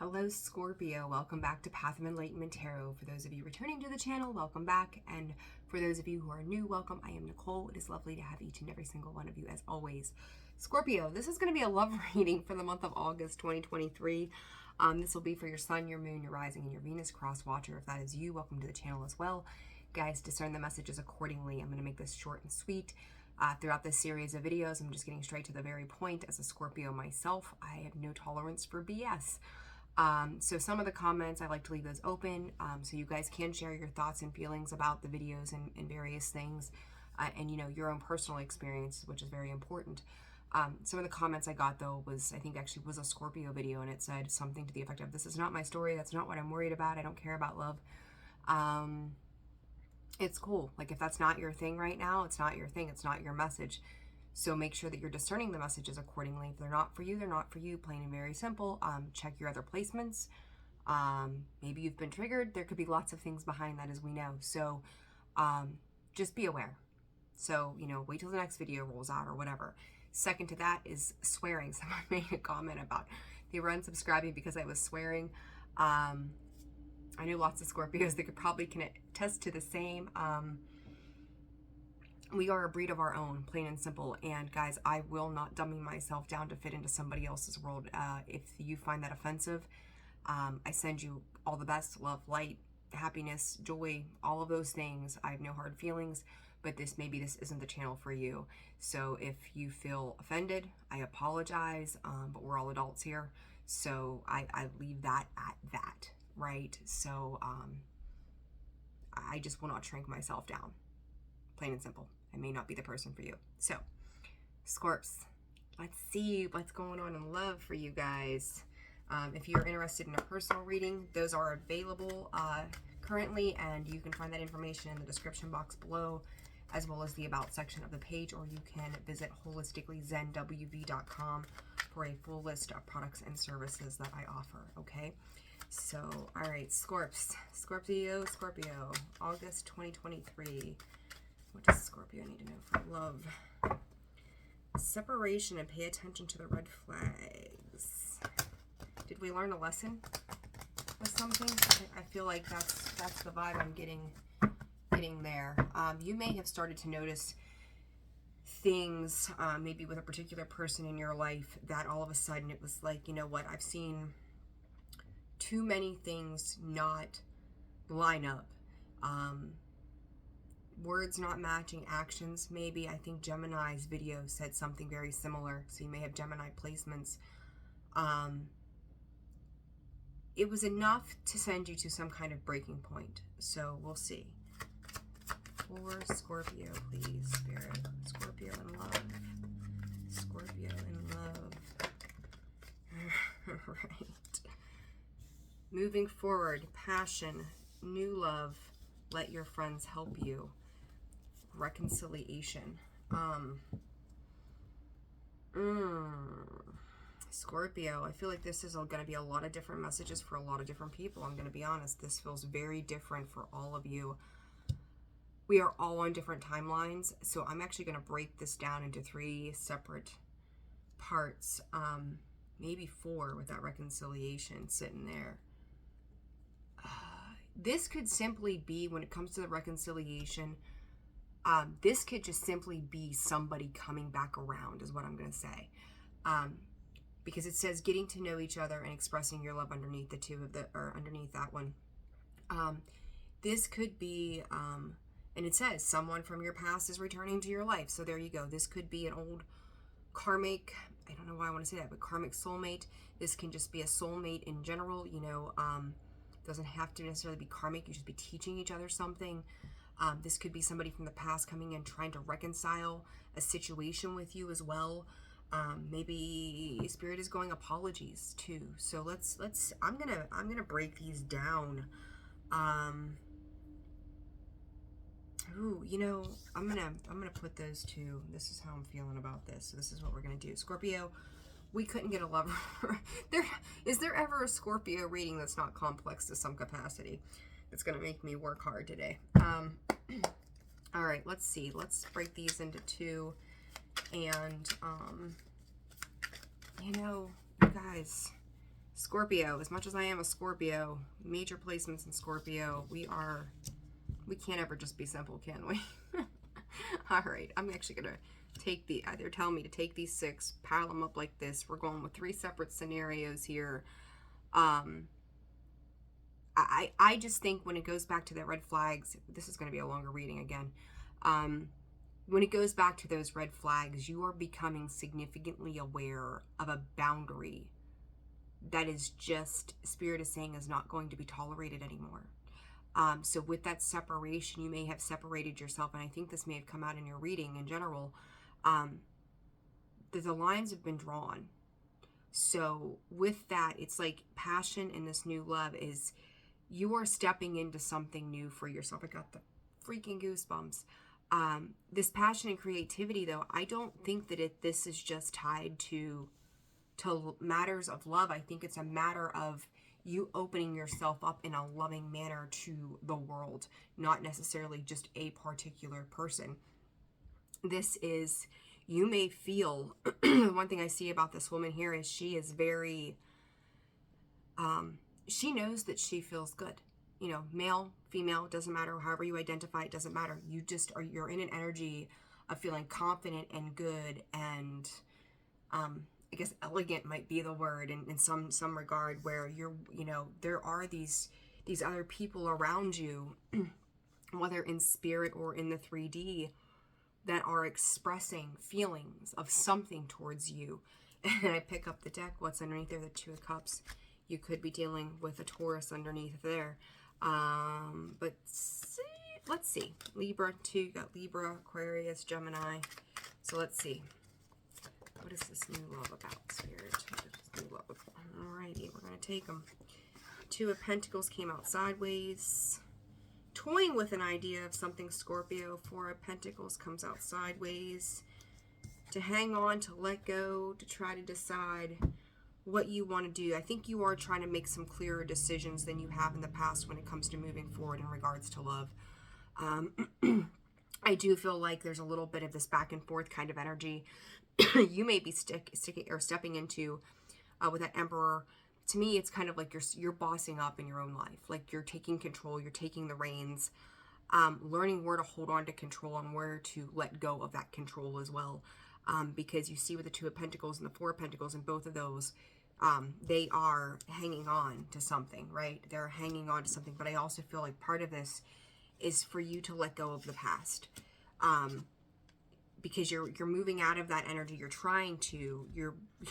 Hello Scorpio, welcome back to Path of Enlightenment Tarot. For those of you returning to the channel, welcome back. And for those of you who are new, welcome. I am Nicole. It is lovely to have each and every single one of you as always. Scorpio, this is going to be a love reading for the month of August 2023. This will be for your sun, your moon, your rising, and your Venus cross watcher. If that is you, welcome to the channel as well. Guys, discern the messages accordingly. I'm going to make this short and sweet. Throughout this series of videos, I'm just getting straight to the very point. As a Scorpio myself, I have no tolerance for BS. So some of the comments, I like to leave those open, so you guys can share your thoughts and feelings about the videos and various things, and, you know, your own personal experience, which is very important. Some of the comments I got, though, was, I think actually was a Scorpio video, and it said something to the effect of, this is not my story, that's not what I'm worried about, I don't care about love. It's cool. Like, if that's not your thing right now, it's not your thing, it's not your message. So make sure that you're discerning the messages accordingly. If they're not for you, they're not for you, plain and very simple. Check your other placements. Maybe you've been triggered. There could be lots of things behind that, as we know. So just be aware. So, you know, wait till the next video rolls out or whatever. Second to that is swearing. Someone made a comment about they were unsubscribing because I was swearing. I know lots of Scorpios that could probably can attest to the same. We are a breed of our own, plain and simple. And guys, I will not dummy myself down to fit into somebody else's world. If you find that offensive, I send you all the best, love, light, happiness, joy, all of those things. I have no hard feelings, but maybe this isn't the channel for you. So if you feel offended, I apologize, but we're all adults here. So I leave that at that, right? So I just will not shrink myself down, plain and simple. I may not be the person for you. So, Scorps, let's see what's going on in love for you guys. If you're interested in a personal reading, those are available currently, and you can find that information in the description box below, as well as the About section of the page, or you can visit holisticallyzenwv.com for a full list of products and services that I offer, okay? So, all right, Scorpio, August 2023. What does Scorpio need to know for love? Separation, and pay attention to the red flags. Did we learn a lesson with something? I feel like that's the vibe I'm getting there. You may have started to notice things, maybe with a particular person in your life, that all of a sudden it was like, you know what, I've seen too many things not line up. Words not matching actions, maybe. I think Gemini's video said something very similar, so you may have Gemini placements. It was enough to send you to some kind of breaking point, so we'll see. For Scorpio, please, Spirit. Scorpio in love. Scorpio in love. Right. Moving forward, passion, new love, let your friends help you. Reconciliation. Scorpio, I feel like this is going to be a lot of different messages for a lot of different people. I'm going to be honest, this feels very different for all of you. We are all on different timelines, so I'm actually going to break this down into 3 separate parts, maybe 4 with that reconciliation sitting there. This could simply be, when it comes to the reconciliation, this could just simply be somebody coming back around, is what I'm going to say. Because it says getting to know each other and expressing your love underneath the underneath that one. This could be, and it says someone from your past is returning to your life. So there you go. This could be an old karmic, I don't know why I want to say that, but karmic soulmate. This can just be a soulmate in general, you know. Doesn't have to necessarily be karmic. You should be teaching each other something. This could be somebody from the past coming in trying to reconcile a situation with you as well. Maybe Spirit is going apologies too. So let's I'm gonna break these down. Ooh, you know, I'm gonna put those 2. This is how I'm feeling about this. So this is what we're gonna do. Scorpio, we couldn't get a lover. Is there ever a Scorpio reading that's not complex to some capacity? It's going to make me work hard today. All right, let's see. Let's break these into 2. And, you know, you guys, Scorpio, as much as I am a Scorpio, major placements in Scorpio, we can't ever just be simple, can we? All right, I'm actually going to take they're telling me to take these 6, pile them up like this. We're going with 3 separate scenarios here. I just think when it goes back to the red flags, this is going to be a longer reading again. When it goes back to those red flags, you are becoming significantly aware of a boundary that is just, Spirit is saying, is not going to be tolerated anymore. So with that separation, you may have separated yourself, and I think this may have come out in your reading in general. The lines have been drawn. So with that, it's like passion in this new love is you are stepping into something new for yourself. I got the freaking goosebumps. This passion and creativity, though, I don't think that this is just tied to matters of love. I think it's a matter of you opening yourself up in a loving manner to the world, not necessarily just a particular person. This is, you may feel, one thing I see about this woman here is she is very, she knows that she feels good. You know, male, female, doesn't matter. However you identify, it doesn't matter. You just are, you're in an energy of feeling confident and good, and I guess elegant might be the word in some regard, where you're, you know, there are these other people around you, whether in spirit or in the 3D, that are expressing feelings of something towards you. And I pick up the deck. What's underneath there? The 2 of Cups. You could be dealing with a Taurus underneath there. But let's see. Libra, 2. You got Libra, Aquarius, Gemini. So let's see. What is this new love about, Spirit? What is this new love about? Alrighty, we're going to take them. 2 of Pentacles came out sideways. Toying with an idea of something, Scorpio. 4 of Pentacles comes out sideways. To hang on, to let go, to try to decide what you want to do. I think you are trying to make some clearer decisions than you have in the past when it comes to moving forward in regards to love. I do feel like there's a little bit of this back and forth kind of energy you may be sticking or stepping into with that Emperor. To me, it's kind of like you're bossing up in your own life. Like you're taking control, you're taking the reins, learning where to hold on to control and where to let go of that control as well. Because you see with the 2 of Pentacles and the 4 of Pentacles, and both of those, they are hanging on to something, right? They're hanging on to something. But I also feel like part of this is for you to let go of the past. Because you're moving out of that energy. You're trying to,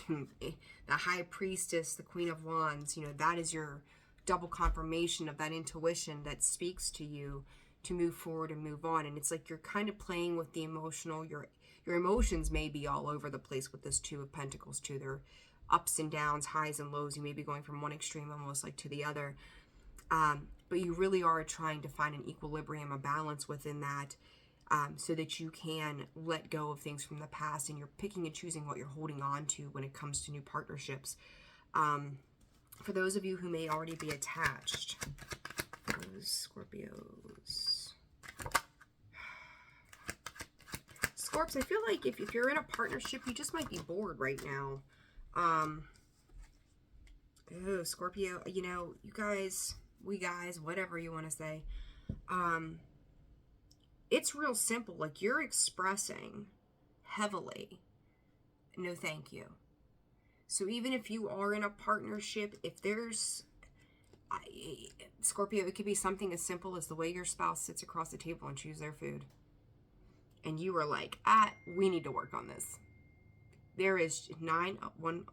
the High Priestess, the Queen of Wands, you know, that is your double confirmation of that intuition that speaks to you to move forward and move on. And it's like you're kind of playing with the emotional, your emotions may be all over the place with this 2 of Pentacles too. They're ups and downs, highs and lows. You may be going from one extreme almost like to the other. But you really are trying to find an equilibrium, a balance within that. So that you can let go of things from the past, and you're picking and choosing what you're holding on to when it comes to new partnerships. For those of you who may already be attached, those Scorpios. Scorps, I feel like if you're in a partnership, you just might be bored right now. Oh, Scorpio, you know, you guys, we guys, whatever you want to say. It's real simple. Like you're expressing heavily, no thank you. So even if you are in a partnership, if there's, Scorpio, it could be something as simple as the way your spouse sits across the table and chews their food. And you are like, we need to work on this. There is 911,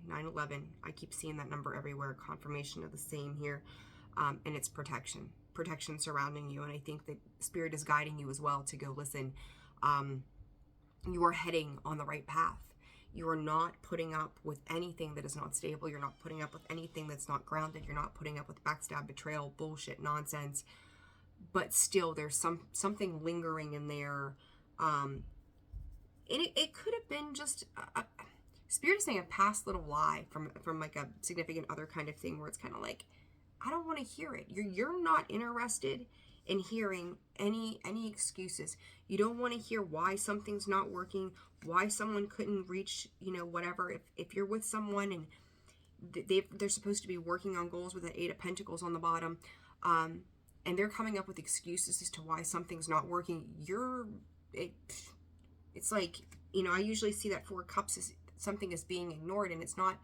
911. I keep seeing that number everywhere. Confirmation of the same here. And it's protection surrounding you. And I think that Spirit is guiding you as well to go, listen, you are heading on the right path. You are not putting up with anything that is not stable. You're not putting up with anything that's not grounded. You're not putting up with backstab, betrayal, bullshit, nonsense. But still, there's something lingering in there. And it could have been just Spirit is saying a past little lie from like a significant other kind of thing, where it's kind of like, I don't want to hear it. You're not interested in hearing any excuses. You don't want to hear why something's not working, why someone couldn't reach, you know, whatever. If you're with someone and they're supposed to be working on goals with an 8 of Pentacles on the bottom. And they're coming up with excuses as to why something's not working. It's like, you know, I usually see that 4 Cups as something is being ignored, and it's not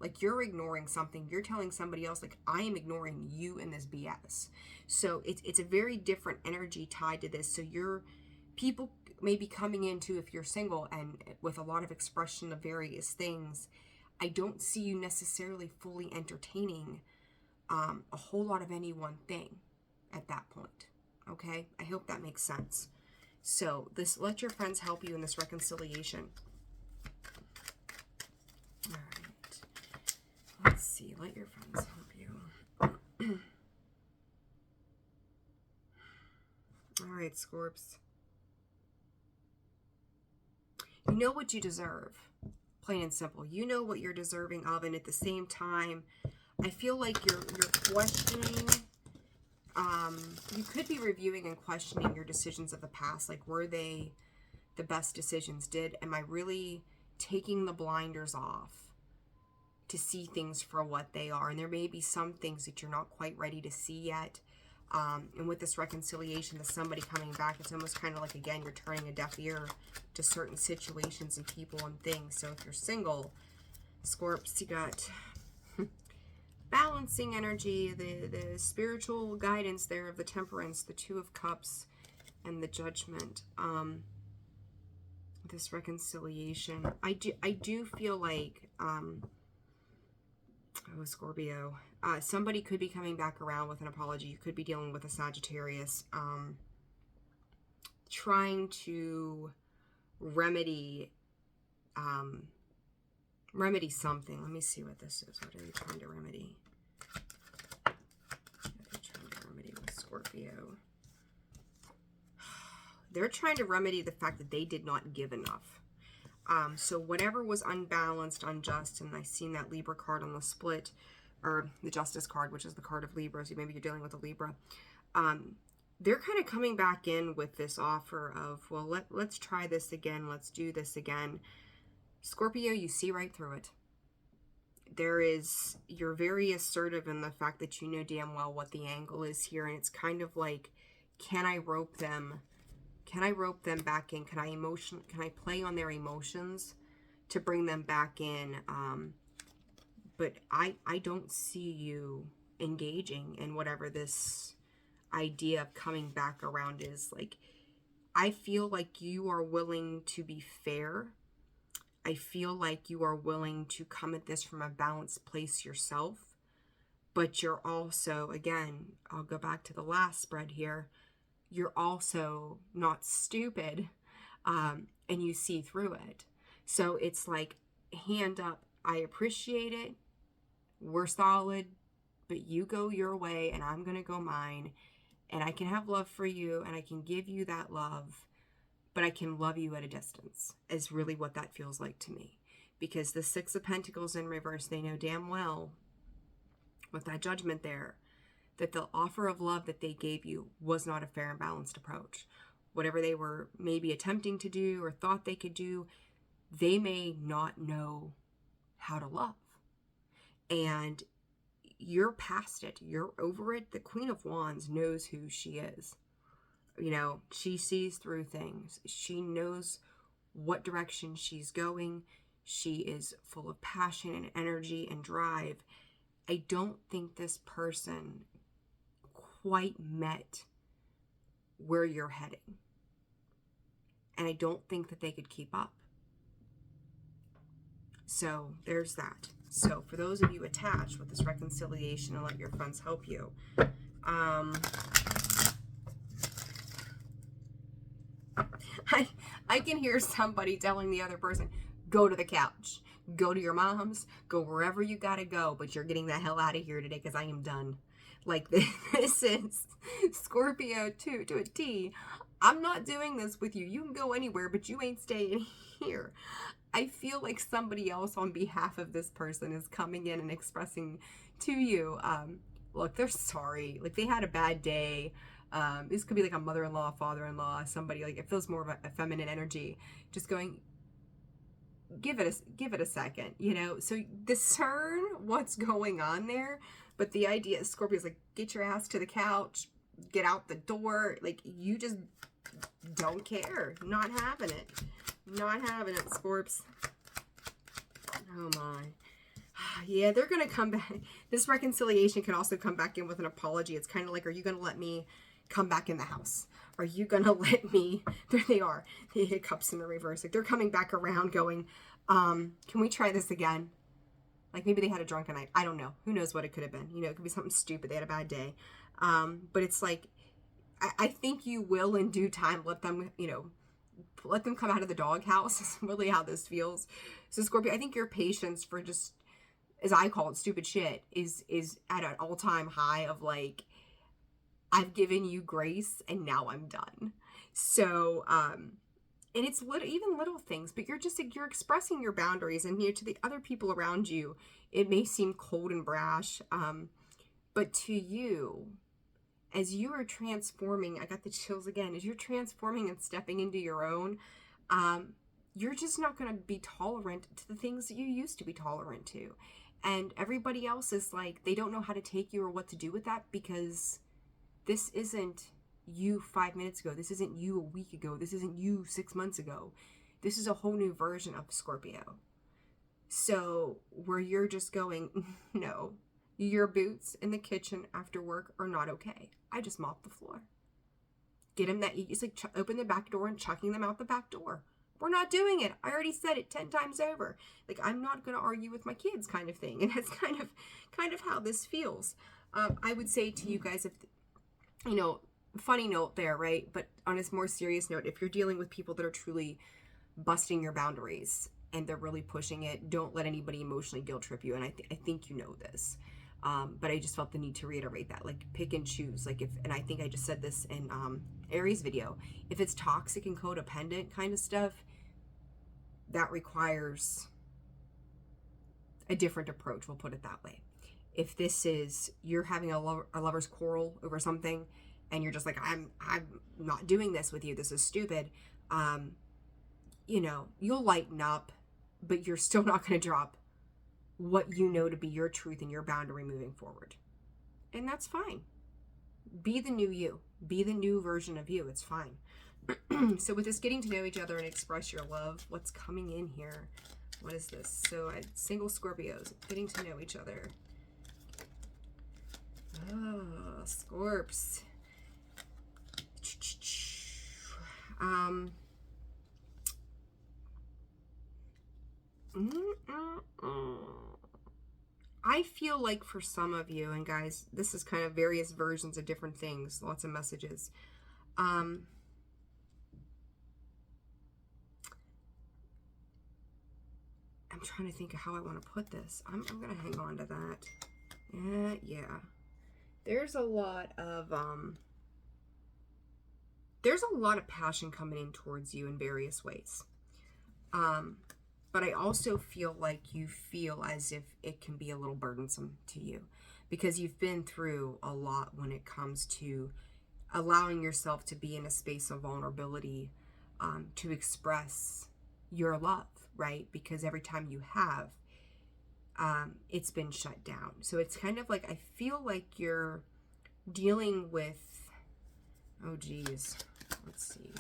like you're ignoring something. You're telling somebody else, like, I am ignoring you in this BS. So it's a very different energy tied to this. So people may be coming into, if you're single and with a lot of expression of various things, I don't see you necessarily fully entertaining a whole lot of any one thing at that point. Okay, I hope that makes sense. So let your friends help you in this reconciliation. All right, let's see. Let your friends help you. All right, Scorps. You know what you deserve, plain and simple. You know what you're deserving of, and at the same time, I feel like you're questioning. You could be reviewing and questioning your decisions of the past. Like, were they the best decisions? Am I really taking the blinders off to see things for what they are? And there may be some things that you're not quite ready to see yet. And with this reconciliation, the somebody coming back, it's almost kind of like, again, you're turning a deaf ear to certain situations and people and things. So if you're single, Scorps, you got balancing energy, the spiritual guidance there of the Temperance, the 2 of Cups, and the Judgment. This reconciliation, I do feel like, Scorpio, somebody could be coming back around with an apology. You could be dealing with a Sagittarius, trying to remedy something. Let me see what this is. What are they trying to remedy? What are they trying to remedy with Scorpio? They're trying to remedy the fact that they did not give enough. So whatever was unbalanced, unjust, and I've seen that Libra card on the split, or the Justice card, which is the card of Libra, so maybe you're dealing with a Libra. They're kind of coming back in with this offer of, well, let's try this again, let's do this again. Scorpio, you see right through it. You're very assertive in the fact that you know damn well what the angle is here, and it's kind of like, can I rope them? Can I rope them back in? Can I play on their emotions to bring them back in? But I don't see you engaging in whatever this idea of coming back around is. Like, I feel like you are willing to be fair. I feel like you are willing to come at this from a balanced place yourself. But you're also, again, I'll go back to the last spread here, you're also not stupid, and you see through it. So it's like, hand up, I appreciate it, we're solid, but you go your way and I'm gonna go mine, and I can have love for you and I can give you that love, but I can love you at a distance, is really what that feels like to me. Because the 6 of Pentacles in reverse, they know damn well, with that Judgment there, that the offer of love that they gave you was not a fair and balanced approach. Whatever they were maybe attempting to do or thought they could do, they may not know how to love. And you're past it. You're over it. The Queen of Wands knows who she is. You know, she sees through things. She knows what direction she's going. She is full of passion and energy and drive. I don't think this person quite met where you're heading. And I don't think that they could keep up. So there's that. So for those of you attached with this reconciliation, and let your friends help you. I can hear somebody telling the other person, go to the couch, go to your mom's, go wherever you gotta go, but you're getting the hell out of here today because I am done. Like, this is Scorpio to a T. I'm not doing this with you. You can go anywhere, but you ain't staying here. I feel like somebody else on behalf of this person is coming in and expressing to you, look, they're sorry. Like, they had a bad day. This could be like a mother-in-law, father-in-law, somebody, like, it feels more of a feminine energy. Just going, give it a second, you know? So discern what's going on there. But the idea is Scorpio's like, get your ass to the couch, get out the door. Like, you just don't care. Not having it. Not having it, Scorps. Oh my. Yeah, they're going to come back. This reconciliation can also come back in with an apology. It's kind of like, are you going to let me come back in the house? Are you going to let me? There they are. The 8 of Cups in the reverse. Like, they're coming back around going, can we try this again? Like, maybe they had a drunken night. I don't know. Who knows what it could have been? You know, it could be something stupid. They had a bad day. But it's like, I think you will in due time let them, you know, let them come out of the doghouse is really how this feels. So Scorpio, I think your patience for just, as I call it, stupid shit is at an all-time high of like, I've given you grace and now I'm done. So, and it's even little things, but you're expressing your boundaries, and to the other people around you, it may seem cold and brash. But to you, as you are transforming, I got the chills again, as you're transforming and stepping into your own, you're just not going to be tolerant to the things that you used to be tolerant to. And everybody else is like, they don't know how to take you or what to do with that, because this isn't you 5 minutes ago. This isn't you a week ago. This isn't you 6 months ago. This is a whole new version of Scorpio. So where you're just going, no, your boots in the kitchen after work are not okay. I just mopped the floor. Get them that, it's like open the back door and chucking them out the back door. We're not doing it. I already said it 10 times over. Like, I'm not going to argue with my kids, kind of thing. And that's kind of how this feels. I would say to you guys, if, you know, funny note there, right? But on a more serious note, if you're dealing with people that are truly busting your boundaries and they're really pushing it, don't let anybody emotionally guilt trip you. And I think you know this. But I just felt the need to reiterate that, like, pick and choose. Like, and I think I just said this in Aries video, if it's toxic and codependent kind of stuff, that requires a different approach. We'll put it that way. If this is, you're having a lover's quarrel over something, and you're just like, I'm not doing this with you, this is stupid, you know, you'll lighten up, but you're still not going to drop what you know to be your truth and your boundary moving forward. And that's fine. Be the new you. Be the new version of you. It's fine. So with this getting to know each other and express your love, what's coming in here? What is this? So single Scorpios, getting to know each other. Oh, Scorps. I feel like for some of you, and guys, this is kind of various versions of different things, lots of messages. I'm trying to think of how I want to put this. I'm going to hang on to that. Yeah. There's a lot of passion coming in towards you in various ways. But I also feel like you feel as if it can be a little burdensome to you, because you've been through a lot when it comes to allowing yourself to be in a space of vulnerability, to express your love, right? Because every time you have, it's been shut down. So it's kind of like, I feel like you're dealing with, oh geez, let's see.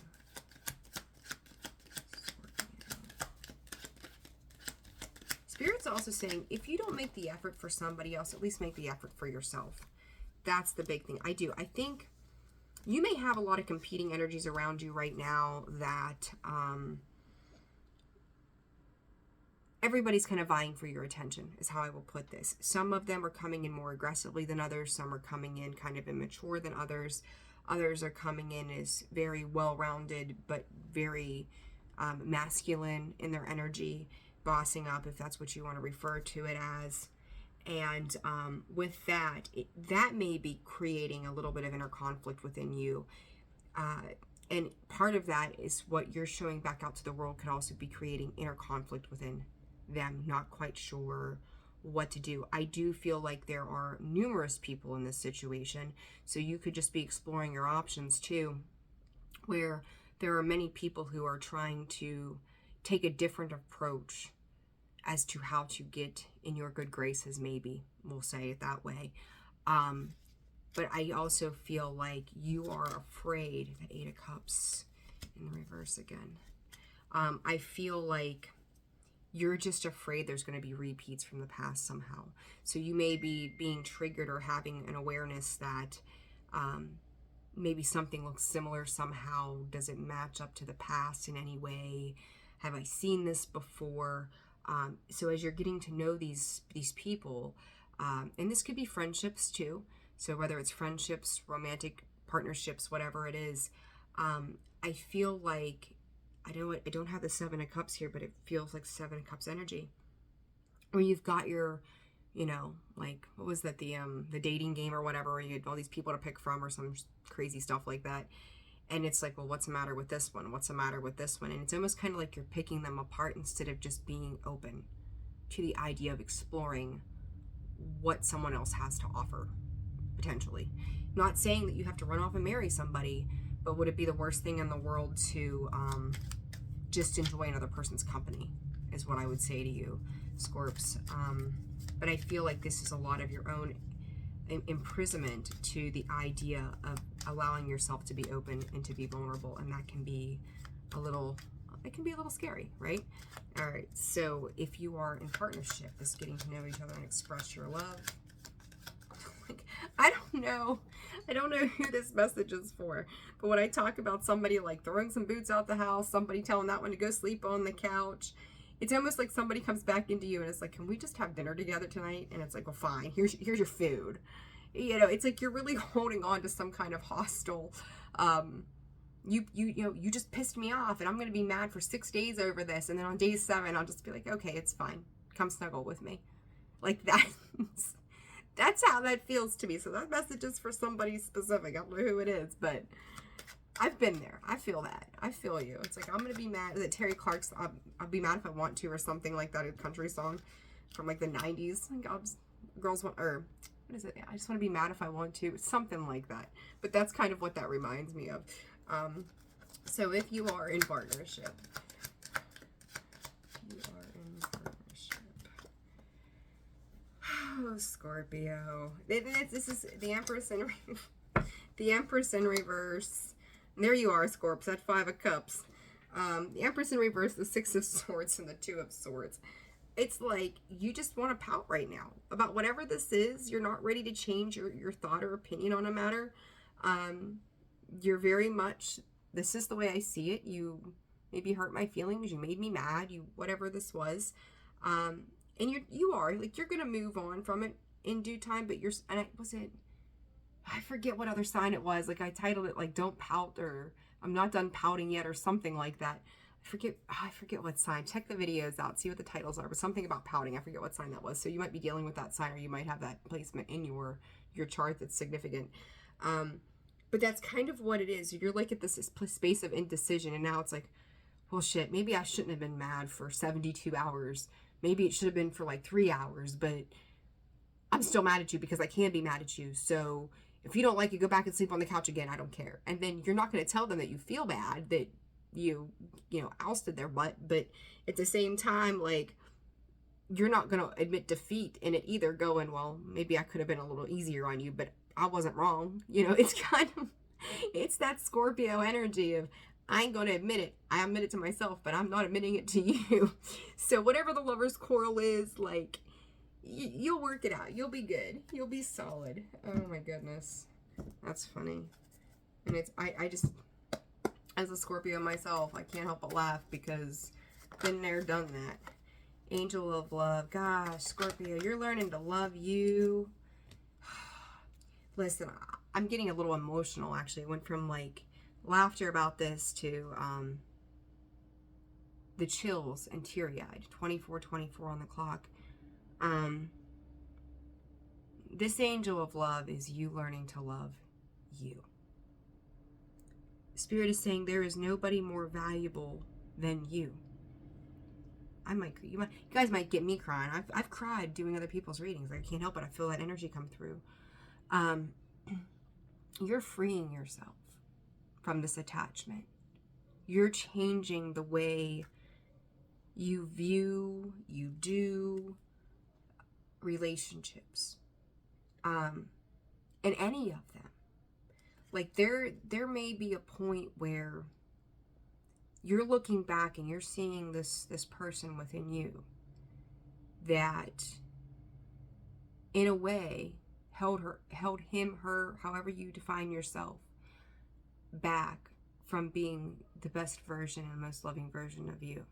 Spirit's also saying, if you don't make the effort for somebody else, at least make the effort for yourself. That's the big thing. I think you may have a lot of competing energies around you right now that everybody's kind of vying for your attention, is how I will put this. Some of them are coming in more aggressively than others. Some are coming in kind of immature than others. Others are coming in as very well-rounded, but very masculine in their energy, bossing up, if that's what you want to refer to it as. And with that, that may be creating a little bit of inner conflict within you. And part of that is what you're showing back out to the world could also be creating inner conflict within them, not quite sure what to do. I do feel like there are numerous people in this situation, so you could just be exploring your options too, where there are many people who are trying to take a different approach as to how to get in your good graces, maybe we'll say it that way. But I also feel like you are afraid. That 8 of Cups in the reverse again. I feel like you're just afraid there's going to be repeats from the past somehow. So you may be being triggered or having an awareness that maybe something looks similar somehow. Does it match up to the past in any way? Have I seen this before? So as you're getting to know these people, and this could be friendships too. So whether it's friendships, romantic partnerships, whatever it is, I feel like, I don't have the 7 of Cups here, but it feels like 7 of Cups energy, where you've got your, you know, like, what was that, the dating game or whatever, where you had all these people to pick from or some crazy stuff like that. And it's like, well, what's the matter with this one? What's the matter with this one? And it's almost kind of like you're picking them apart instead of just being open to the idea of exploring what someone else has to offer, potentially. Not saying that you have to run off and marry somebody, but would it be the worst thing in the world to just enjoy another person's company, is what I would say to you, Scorps. But I feel like this is a lot of your own imprisonment to the idea of allowing yourself to be open and to be vulnerable, and that can be a little, it can be a little scary, right? All right, so if you are in partnership, this getting to know each other and express your love. Like, I don't know who this message is for, but when I talk about somebody like throwing some boots out the house, somebody telling that one to go sleep on the couch, it's almost like somebody comes back into you and it's like, can we just have dinner together tonight? And it's like, well, fine, here's your food. You know, it's like you're really holding on to some kind of hostile, you just pissed me off and I'm going to be mad for 6 days over this. And then on day 7, I'll just be like, okay, it's fine. Come snuggle with me. Like that's how that feels to me. So that message is for somebody specific. I don't know who it is, but I've been there. I feel that. I feel you. It's like, I'm going to be mad. Is it Terry Clark's I'll be mad if I want to, or something like that, a country song from like the 90s. Like, girls want, or what is it? I just want to be mad if I want to. Something like that. But that's kind of what that reminds me of. So if you are in partnership, oh, Scorpio. This is the Empress in the Empress in reverse. And there you are, Scorps, that 5 of Cups. The Empress in reverse, the 6 of Swords, and the 2 of Swords. It's like you just want to pout right now about whatever this is. You're not ready to change your thought or opinion on a matter. You're very much, this is the way I see it. You maybe hurt my feelings. You made me mad. You, whatever this was. And you are, like, you're going to move on from it in due time, but I forget what other sign it was. Like, I titled it, like, don't pout, or I'm not done pouting yet, or something like that. I forget what sign. Check the videos out, see what the titles are, but something about pouting. I forget what sign that was. So you might be dealing with that sign, or you might have that placement in your chart that's significant. But that's kind of what it is. You're like at this space of indecision, and now it's like, well, shit, maybe I shouldn't have been mad for 72 hours. Maybe it should have been for like 3 hours, but I'm still mad at you because I can be mad at you. So if you don't like it, go back and sleep on the couch again. I don't care. And then you're not going to tell them that you feel bad, that you ousted their butt. But at the same time, like, you're not going to admit defeat in it either, going, well, maybe I could have been a little easier on you, but I wasn't wrong. It's kind of, it's that Scorpio energy of, I ain't going to admit it. I admit it to myself, but I'm not admitting it to you. So whatever the lover's quarrel is, like, you'll work it out. You'll be good. You'll be solid. Oh my goodness. That's funny. And I just, as a Scorpio myself, I can't help but laugh because been there, done that. Angel of love. Gosh, Scorpio, you're learning to love you. Listen, I'm getting a little emotional, actually. It went from, like, laughter about this to the chills and teary-eyed. 24:24 on the clock. This angel of love is you learning to love you. Spirit is saying there is nobody more valuable than you. You guys might get me crying. I've cried doing other people's readings. I can't help it. I feel that energy come through. You're freeing yourself from this attachment. You're changing the way you view, you do relationships, and any of them. Like there may be a point where you're looking back and you're seeing this person within you that in a way held him, her, however you define yourself, back from being the best version and most loving version of you.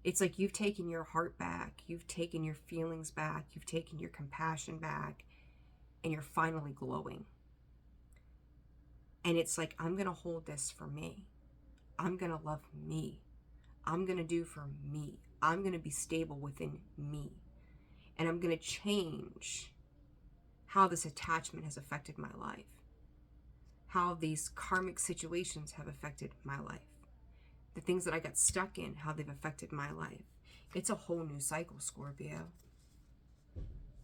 It's like you've taken your heart back, you've taken your feelings back, you've taken your compassion back, and you're finally glowing. And it's like, I'm going to hold this for me. I'm going to love me. I'm going to do for me. I'm going to be stable within me. And I'm going to change how this attachment has affected my life. How these karmic situations have affected my life. The things that I got stuck in, how they've affected my life. It's a whole new cycle, Scorpio.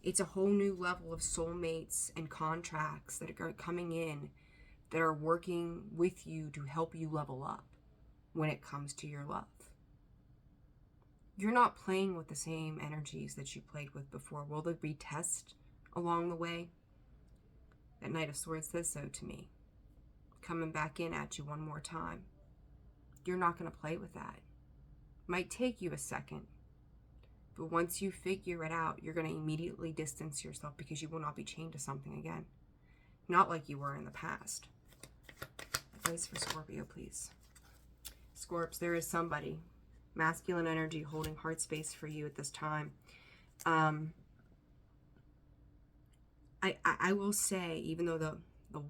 It's a whole new level of soulmates and contracts that are coming in, that are working with you to help you level up when it comes to your love. You're not playing with the same energies that you played with before. Will there be tests along the way? That Knight of Swords says so to me. Coming back in at you one more time. You're not going to play with that. Might take you a second. But once you figure it out, you're going to immediately distance yourself because you will not be chained to something again. Not like you were in the past. Advice for Scorpio, please. Scorps, there is somebody, masculine energy, holding heart space for you at this time. I will say, even though the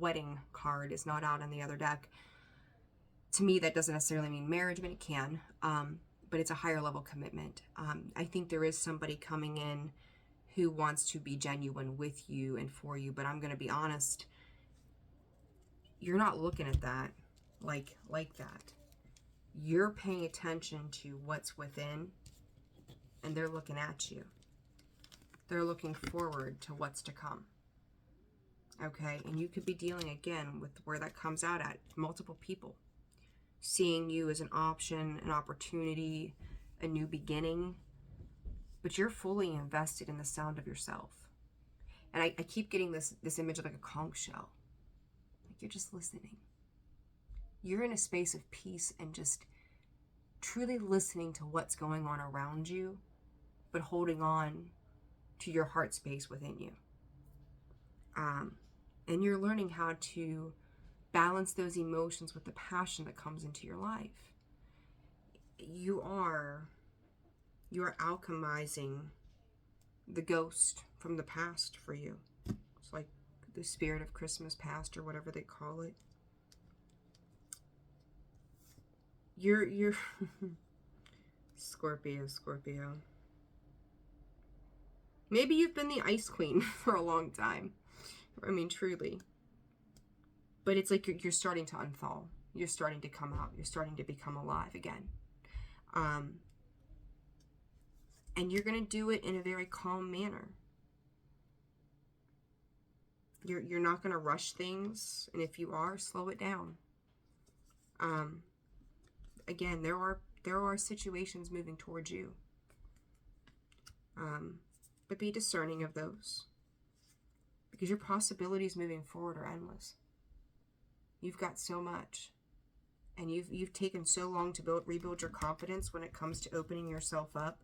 wedding card is not out on the other deck, to me that doesn't necessarily mean marriage, but it can. But it's a higher level commitment. I think there is somebody coming in who wants to be genuine with you and for you, but I'm going to be honest, you're not looking at that like that. You're paying attention to what's within, and they're looking at you. They're looking forward to what's to come. Okay, and you could be dealing again with where that comes out at multiple people. Seeing you as an option, an opportunity, a new beginning, but you're fully invested in the sound of yourself. And I keep getting this image of like a conch shell. Like you're just listening. You're in a space of peace and just truly listening to what's going on around you, but holding on to your heart space within you. And you're learning how to balance those emotions with the passion that comes into your life. You are alchemizing the ghost from the past for you. It's like the spirit of Christmas past or whatever they call it. You're Scorpio. Maybe you've been the ice queen for a long time. I mean, truly. But it's like you're starting to unthaw. You're starting to come out. You're starting to become alive again. And you're going to do it in a very calm manner. You're not going to rush things. And if you are, slow it down. Again, there are situations moving towards you. But be discerning of those. Because your possibilities moving forward are endless. You've got so much. And you've taken so long to rebuild your confidence when it comes to opening yourself up.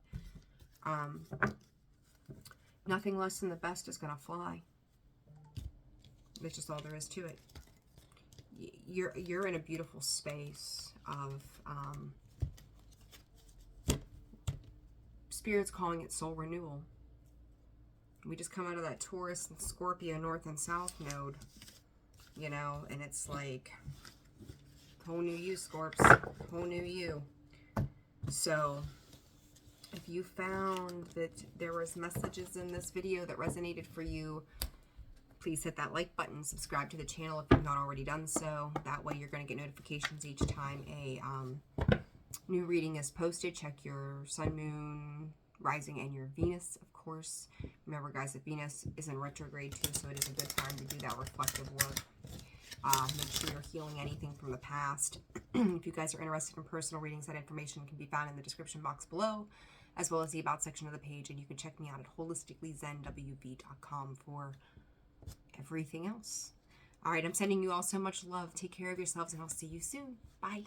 Nothing less than the best is going to fly. That's just all there is to it. You're in a beautiful space of Spirit's calling it soul renewal. We just come out of that Taurus and Scorpio North and South node, you know, and it's like whole new you, Scorps, whole new you. So if you found that there was messages in this video that resonated for you, please hit that like button, subscribe to the channel if you've not already done so. That way you're going to get notifications each time a new reading is posted. Check your sun, moon, rising, and your Venus, of course. Remember, guys, that Venus is in retrograde too, so it is a good time to do that reflective work. Make sure you're healing anything from the past. If you guys are interested in personal readings, that information can be found in the description box below, as well as the About section of the page, and you can check me out at holisticallyzenwv.com for everything else. All right, I'm sending you all so much love. Take care of yourselves, and I'll see you soon. Bye.